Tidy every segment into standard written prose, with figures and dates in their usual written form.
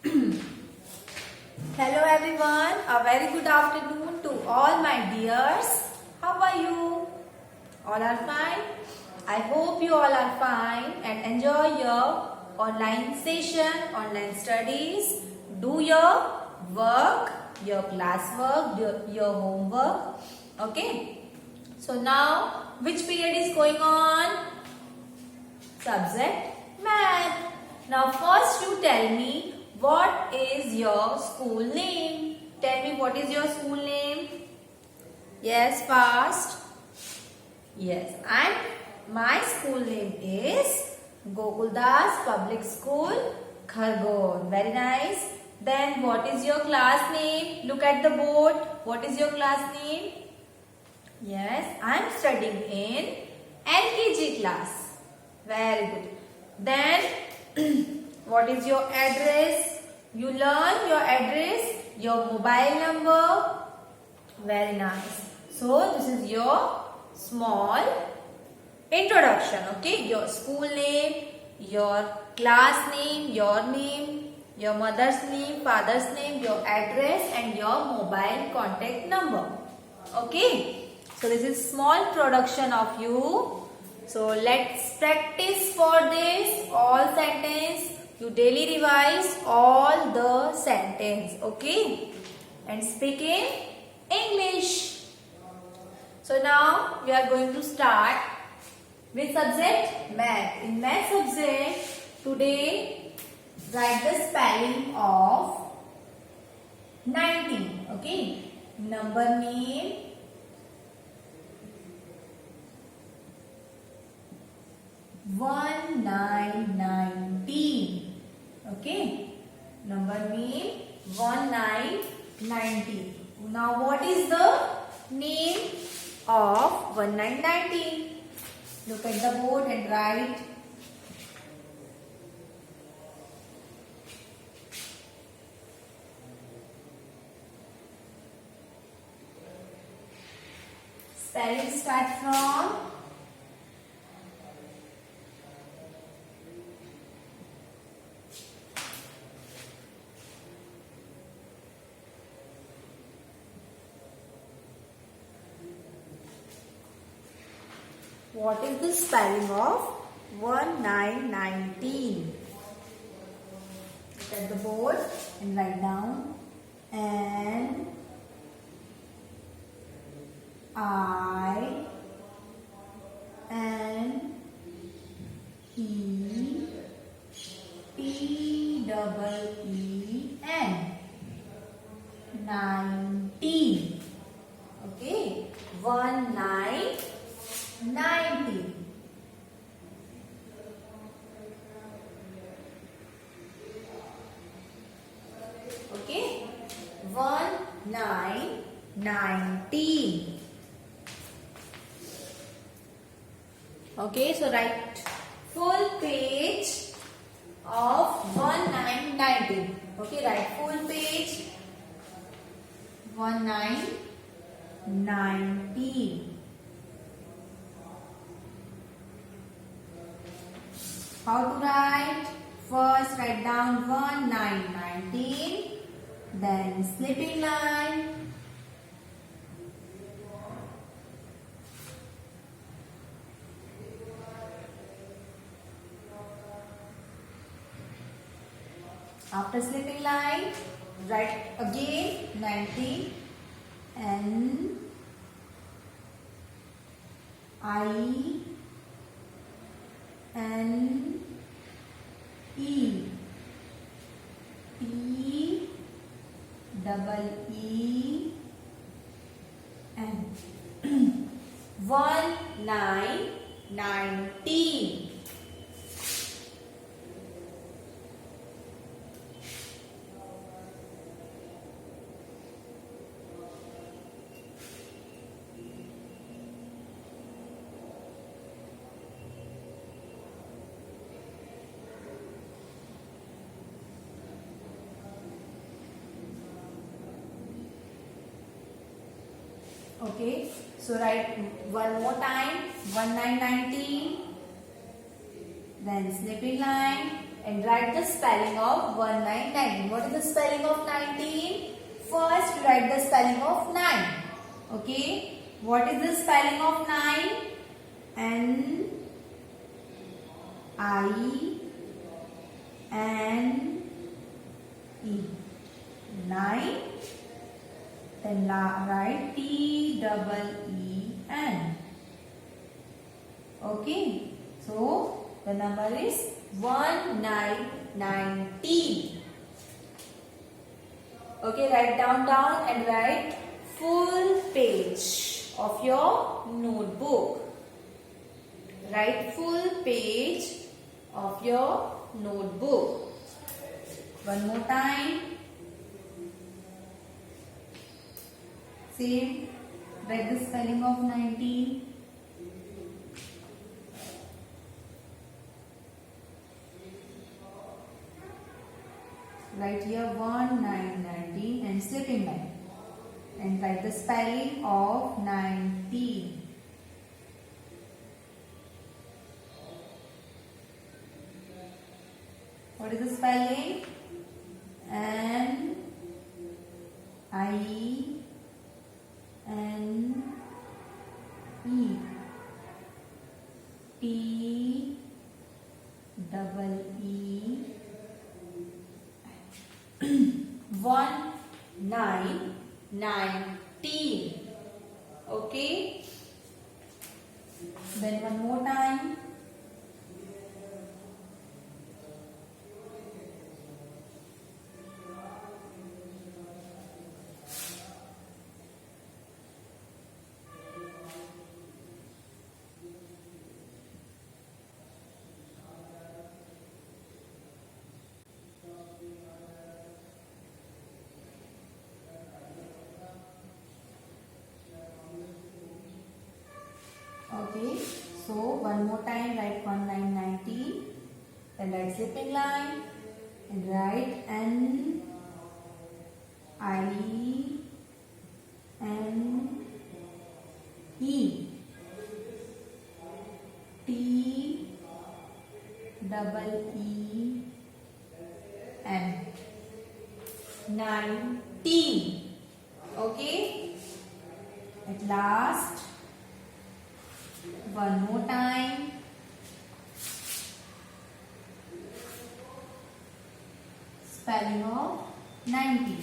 Hello everyone, a very good afternoon to all my dears. How are you? All are fine? I hope you all are fine and enjoy your online session, online studies. Do your work, your classwork, your homework. Okay? So now, which period is going on? Subject Math. Now first you tell me what is your school name? Tell me what is your school name? Yes, fast. Yes, and my school name is Gokuldas Public School, Khargone. Very nice. Then what is your class name? Look at the board. What is your class name? Yes, I am studying in LKG class. Very good. Then what is your address? You learn your address, your mobile number. Very nice. So this is your small introduction. Okay, your school name, your class name, your mother's name, father's name, your address and your mobile contact number. Okay, so this is small introduction of you. So let's practice for this all sentence. You daily revise all the sentence. Okay, and speak in English. So now we are going to start with subject Math. In Math subject, today write the spelling of 19. Okay, number name, one, 9, 19. Okay, number name 1, 9, 19. Now what is the name of 1, 9, 19? Look at the board and write. Spelling start from what is the spelling of 1, 9, 19? Look at the board and write down N I N E P double E N 19. Okay, 1, 9, 19. Okay, 1, 9, 19. Okay, so write full page of 1, 9, 19. Okay, write full page 1, 9, 19. How to write? First write down 1, 9, 19. Then slipping line. After slipping line, write again 19. N I N E P double E N 1, 9, 19. Okay, so write one more time 1, 9, 19. Then slipping line and write the spelling of 1919. What is the spelling of 19? First, write the spelling of 9. Okay. What is the spelling of 9? N I N E. 9. Then write T double E N. Okay. So the number is 1919. Okay, write down and write full page of your notebook. Write full page of your notebook. One more time. Same. Write the spelling of 19. Write here 1919 and slipping line. And write the spelling of 19. What is the spelling? N I N E T double E 1919. Okay. Then one more time. Okay, so one more time write 1919, then write slipping line and write N I N E T double E N 19. Okay, at last. One more time. Spelling of 19.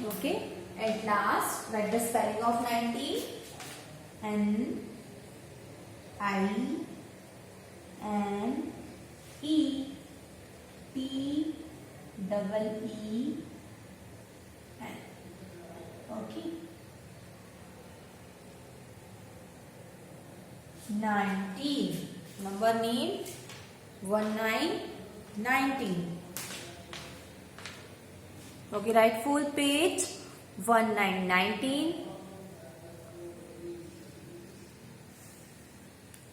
Okay. At last, write the spelling of 19. N I N E T double E N. Okay. 19. Number name 1919. Okay, write full page 1919.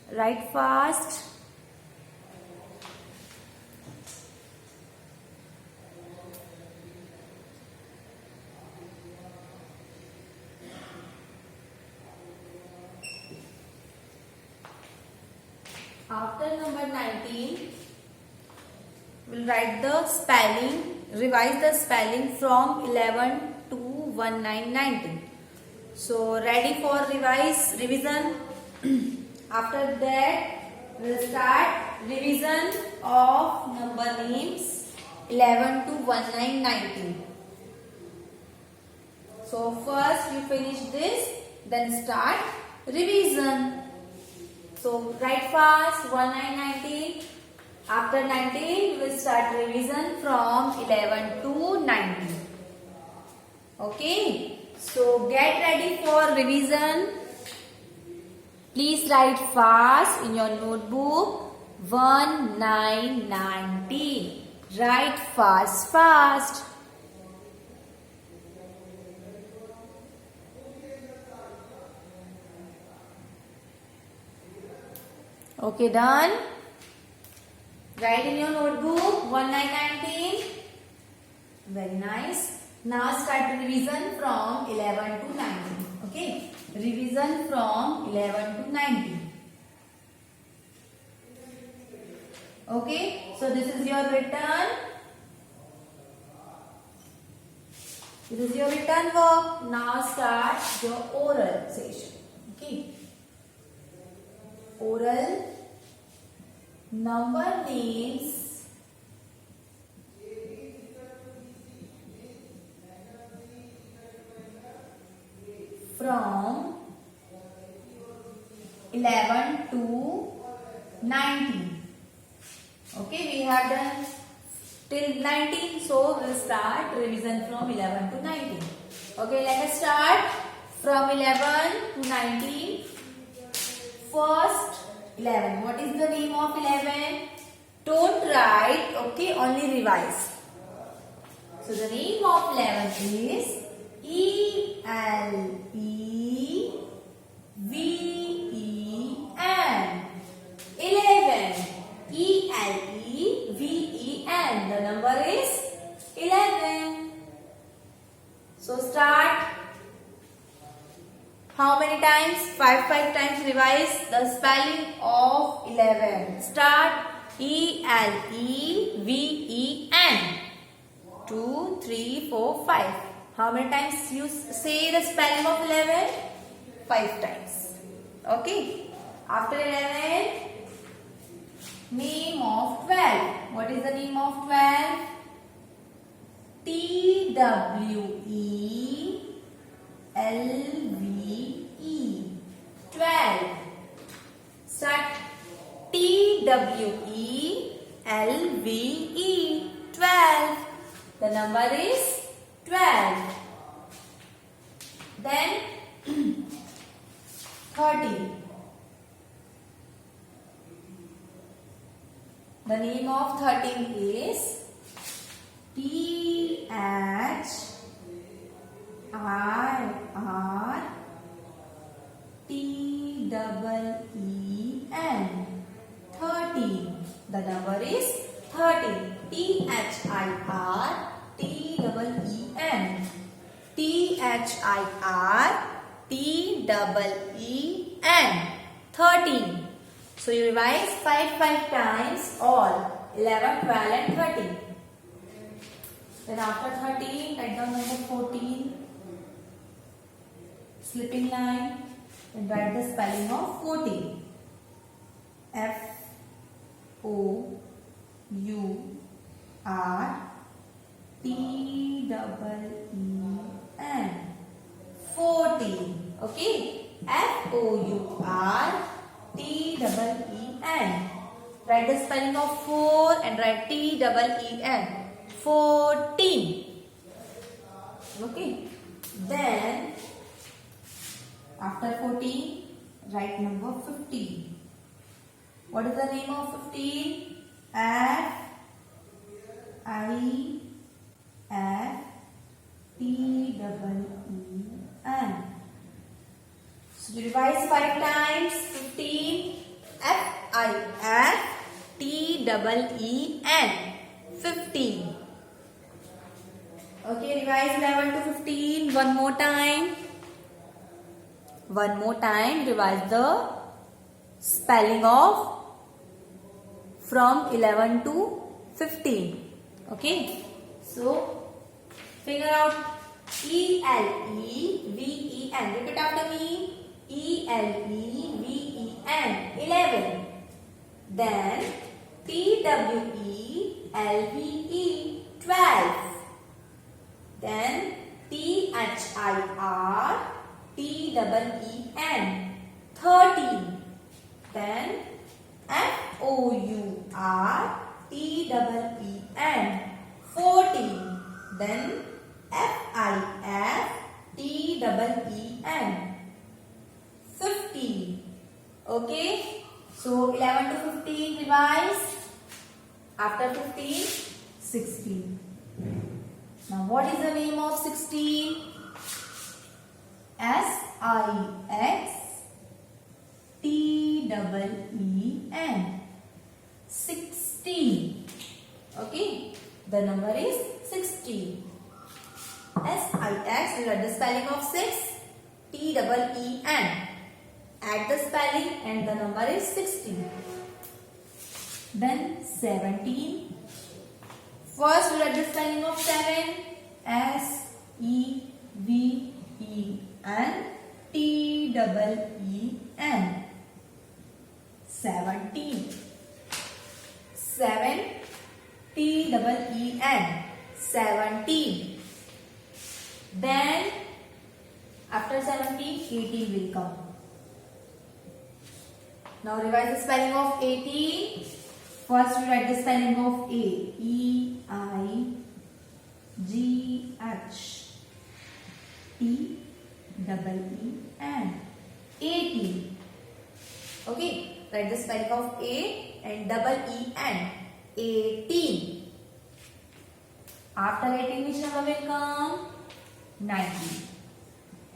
Write fast. After number 19, we'll write the spelling, revise the spelling from 11 to 1919. So ready for revision? After that, we'll start revision of number names 11 to 1919. So first you finish this, then start revision. So write fast 1919. After 19, we will start revision from 11 to 19. Okay. So get ready for revision. Please write fast in your notebook 1919. Write fast. Okay, done. Write in your notebook 1, 9, 19. Very nice. Now start revision from 11 to 19. Okay. Revision from 11 to 19. Okay. So this is your written. This is your written work. Now start your oral session. Okay. Oral number names from 11 to 19. Okay, we have done till 19, so we'll start revision from 11 to 19. Okay, let us start from 11 to 19. First, 11. What is the name of 11? Don't write, okay, only revise. So the name of 11 is E-L-E-V-E-N. 11. E-L-E-V-E-N. The number is 11. So start. How many times? 5 times revise the spelling of 11. Start. E-L-E-V-E-N. 2, 3, 4, 5. How many times you say the spelling of 11? 5 times. Okay. After 11, name of 12. What is the name of 12? T-W-E-L-V-E. 12. Start. T-W-E-L-V-E. 12. The number is 12. Then 13. The name of 13 is T-H-I-R-T-E-E-N. 13. The number is 13. T-H-I-R-T-E-E-N. T-H-I-R-T-E-E-N. 13. So you revise 5 times all. 11, 12 and 13. Then after 13, write down number 14. Slipping line. And write the spelling of 14. F-O-U-R-T-E-E-N. 14. Okay. F-O-U-R-T-E-E-N. Write the spelling of 4 and write T-E-E-N. 14. Okay. Then after 14, write number 15. What is the name of 15? F-I-F-T-E-E-N. So you revise 5 times. 15. F-I-F-T-E-E-N. 15. Okay, revise 11 to 15. One more time. One more time. Revise the spelling of from 11 to 15. Okay. So, figure out E-L-E-V-E-N. Repeat after me. E-L-E-V-E-N. 11. Then T-W-E-L-V-E. 12. Then T-H-I-R-T-E-E-N. 13. Then F-O-U-R-T-E-E-N. 14. Then F-I-F-T-E-E-N. 15. Okay. So 11 to 15 revise. After 15, 16. Now what is the name of 16? S-I-X-T-E-E-N. 16. 16. Okay, the number is 16. S-I-X, you write the spelling of 6. T-E-E-N. Add the spelling and the number is 16. Then 17. First we write the spelling of 7. S-E-V-E-N. T-E-E-N. 17. 7. T-E-E-N. 17. Then after 17, 18 will come. Now revise the spelling of 18. First we write the spelling of A. E-I-G-H-T-E-E-N. 18. Okay, write the spelling of A and double E-N. 18. After 18, which number will come? 19.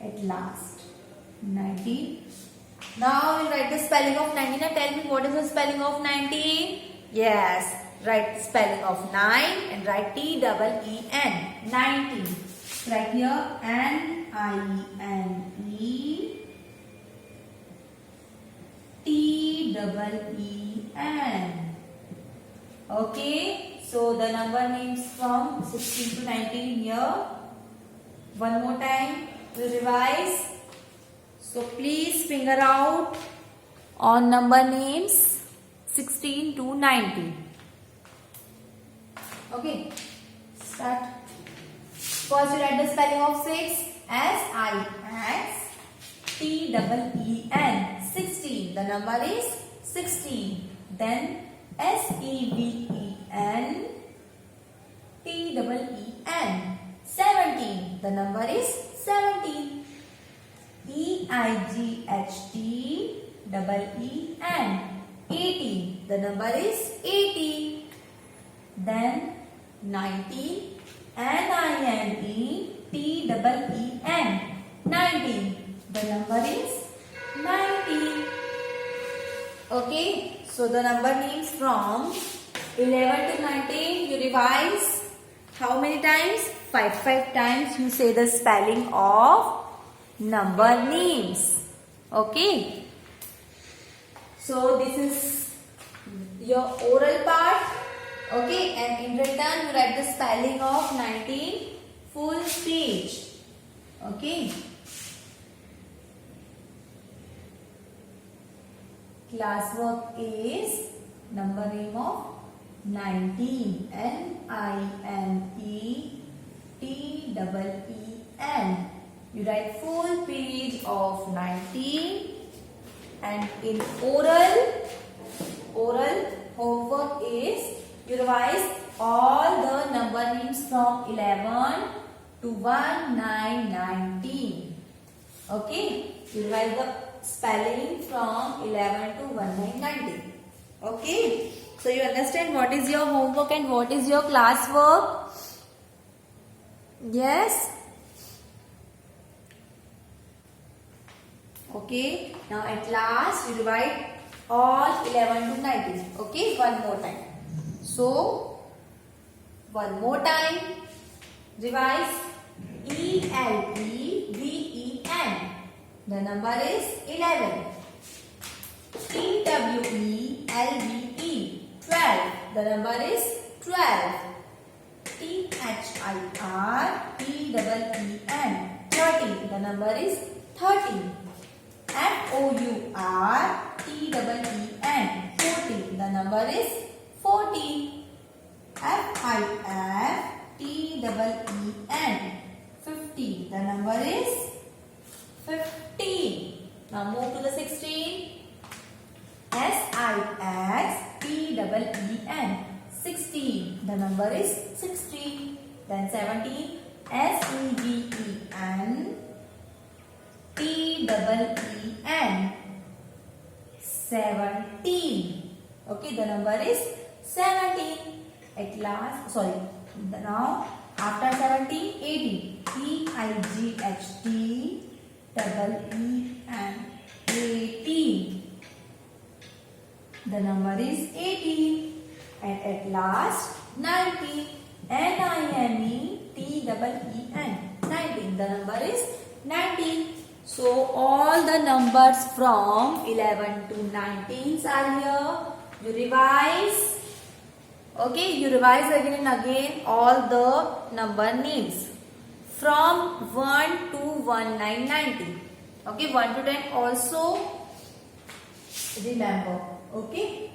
At last. 19. Now we write the spelling of 19. Now tell me what is the spelling of 19? Yes, write spelling of 9 and write T-E-E-N. 19. Write here N-I-N-E T-E-E-N. Okay, so the number names from 16 to 19 here. One more time, we'll revise. So please finger out on number names 16 to 19. Okay, start. First, you write the spelling of 6. S-I-X-T-E-E-N. 16. The number is 16. Then S-E-V-E-N. T-E-E-N. 17. The number is 17. E-I-G-H-T-E-E-N. 18. The number is 18. Then 19. N-I-N-E-T-E-E-N. 19. The number is 19. Okay. So the number names from 11 to 19 you revise. How many times? 5 times you say the spelling of number names. Okay. So this is your oral part. Okay, and in return you write the spelling of 19 full page. Okay. Classwork is number name of 19. N-I-N-E-T-E-E-N. You write full page of 19. And in oral homework is you revise all the number names from 11 to 19. Okay, you revise the spelling from 11 to 19. Okay, so you understand what is your homework and what is your classwork? Yes. Okay, now at last you write all 11 to 19. Okay, one more time. So, one more time, revise E-L-E-V-E-N. The number is 11. T-W-E-L-V-E, 12. The number is 12. T-H-I-R-T-E-E-N, 30. The number is 30. F-O-U-R-T-E-E-N, 40. The number is 40. F-I-F-T-E-E-N, 50. The number is 50. Now move to the 16. S-I-X-T-E-E-N, 16. The number is 16. Then 17. S-E-V-E-N, T-E-E-N, 17. Okay, the number is 17. At last, now after 17, 18. E-I-G-H-T-E-E-N, 18. The number is 18. and at last 90. N-I-N-E-T-E-E-N. 19. The number is 19. So all the numbers from 11 to 19 are here. You revise. Okay, you revise again and again all the number names from 1 to 1990. Okay, 1 to 10 also remember. Okay.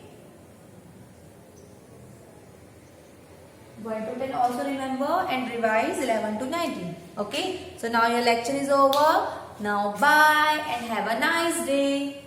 1 to 10 also remember and revise 11 to 19. Okay. So now your lecture is over. Now bye and have a nice day.